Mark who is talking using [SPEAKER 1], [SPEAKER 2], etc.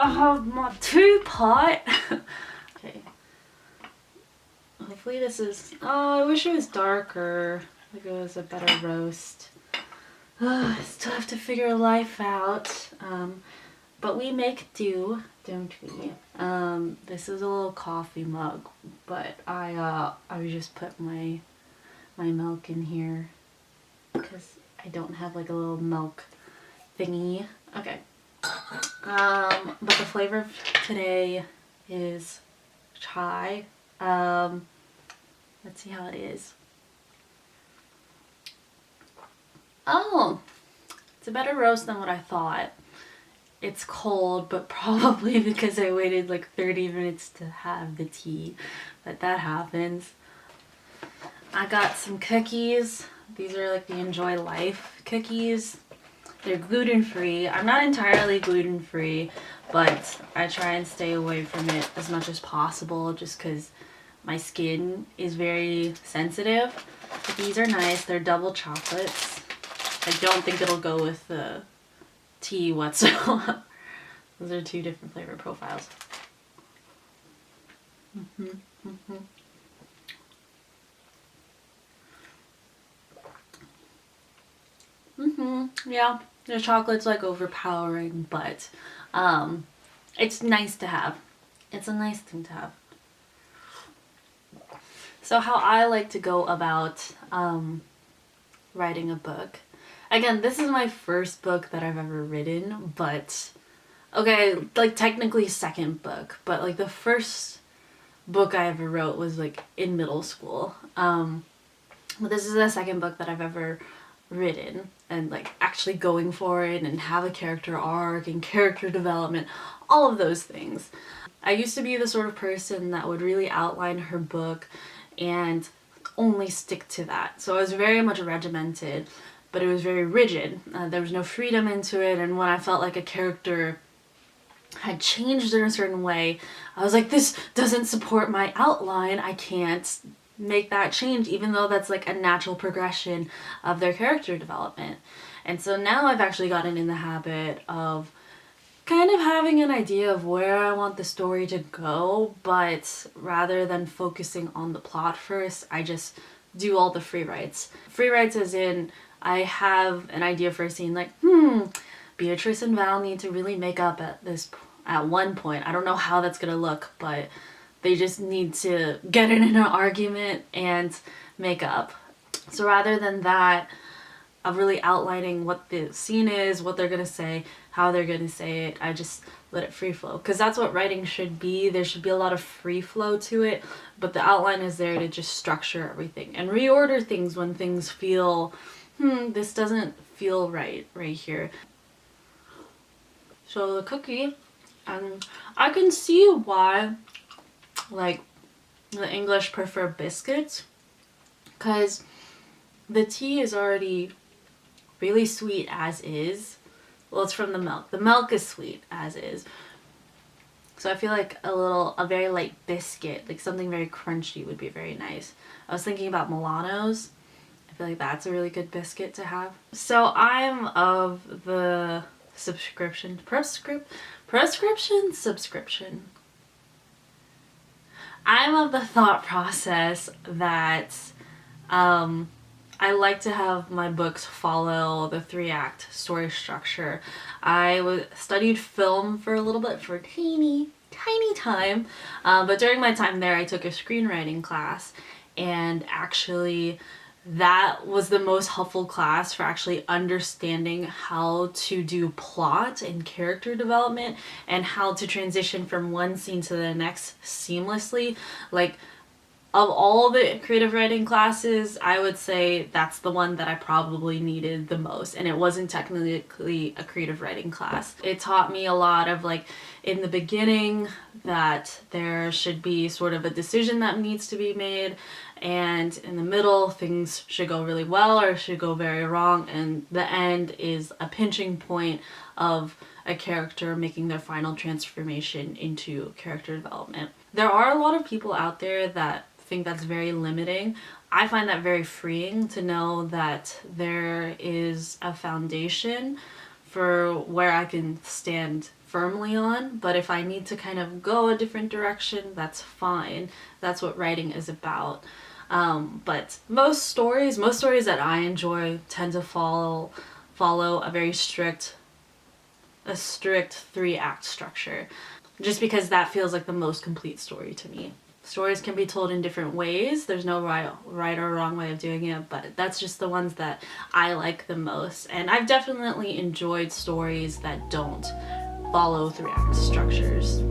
[SPEAKER 1] I have my teapot. Okay. Hopefully this is... Oh, I wish it was darker. Like it was a better roast. I still have to figure life out. But we make do, don't we? This is a little coffee mug, but I just put my milk in here because I don't have like a little milk thingy. Okay. But the flavor of today is chai. Let's see how it is. Oh, it's a better roast than what I thought. It's cold, but probably because I waited like 30 minutes to have the tea, but that happens. I got some cookies. These are like the Enjoy Life cookies. They're gluten-free. I'm not entirely gluten-free, but I try and stay away from it as much as possible just because my skin is very sensitive. But these are nice. They're double chocolates. I don't think it'll go with the tea whatsoever. Those are two different flavor profiles. Yeah, the chocolate's like overpowering, but it's nice to have. It's a nice thing to have. So how I like to go about writing a book. Again, this is my first book that I've ever written, but okay, like technically second book, but like the first book I ever wrote was like in middle school. But this is the second book that I've ever written and like actually going for it and have a character arc and character development, all of those things. I used to be the sort of person that would really outline her book and only stick to that. So I was very much regimented, but it was very rigid. There was no freedom into it, and when I felt like a character had changed in a certain way, I was like, this doesn't support my outline. I can't make that change, even though that's like a natural progression of their character development. And so now I've actually gotten in the habit of kind of having an idea of where I want the story to go, but rather than focusing on the plot first, I just do all the free writes. Free writes as in I have an idea for a scene like, Beatrice and Val need to really make up at one point. I don't know how that's gonna look, but they just need to get in an argument and make up. So rather than that, of really outlining what the scene is, what they're gonna say, how they're gonna say it, I just let it free flow. Because that's what writing should be. There should be a lot of free flow to it, but the outline is there to just structure everything and reorder things when things feel, this doesn't feel right here. So the cookie, and I can see why like the English prefer biscuits, because the tea is already really sweet as is. Well, it's from the milk. The milk is sweet as is. So I feel like a very light biscuit, like something very crunchy would be very nice. I was thinking about Milanos. I feel like that's a really good biscuit to have. So I'm of the subscription. I'm of the thought process that I like to have my books follow the 3-act story structure. I studied film for a little bit, for a tiny time, but during my time there I took a screenwriting class, and actually that was the most helpful class for actually understanding how to do plot and character development and how to transition from one scene to the next seamlessly. Like, of all the creative writing classes, I would say that's the one that I probably needed the most, and it wasn't technically a creative writing class. It taught me a lot of, like, in the beginning that there should be sort of a decision that needs to be made, and in the middle things should go really well or should go very wrong, and the end is a pinching point of a character making their final transformation into character development. There are a lot of people out there that think that's very limiting. I find that very freeing to know that there is a foundation for where I can stand firmly on, but if I need to kind of go a different direction, that's fine. That's what writing is about. But most stories that I enjoy tend to follow a strict 3-act structure, just because that feels like the most complete story to me. Stories can be told in different ways. There's no right or wrong way of doing it, but that's just the ones that I like the most. And I've definitely enjoyed stories that don't follow 3-act structures.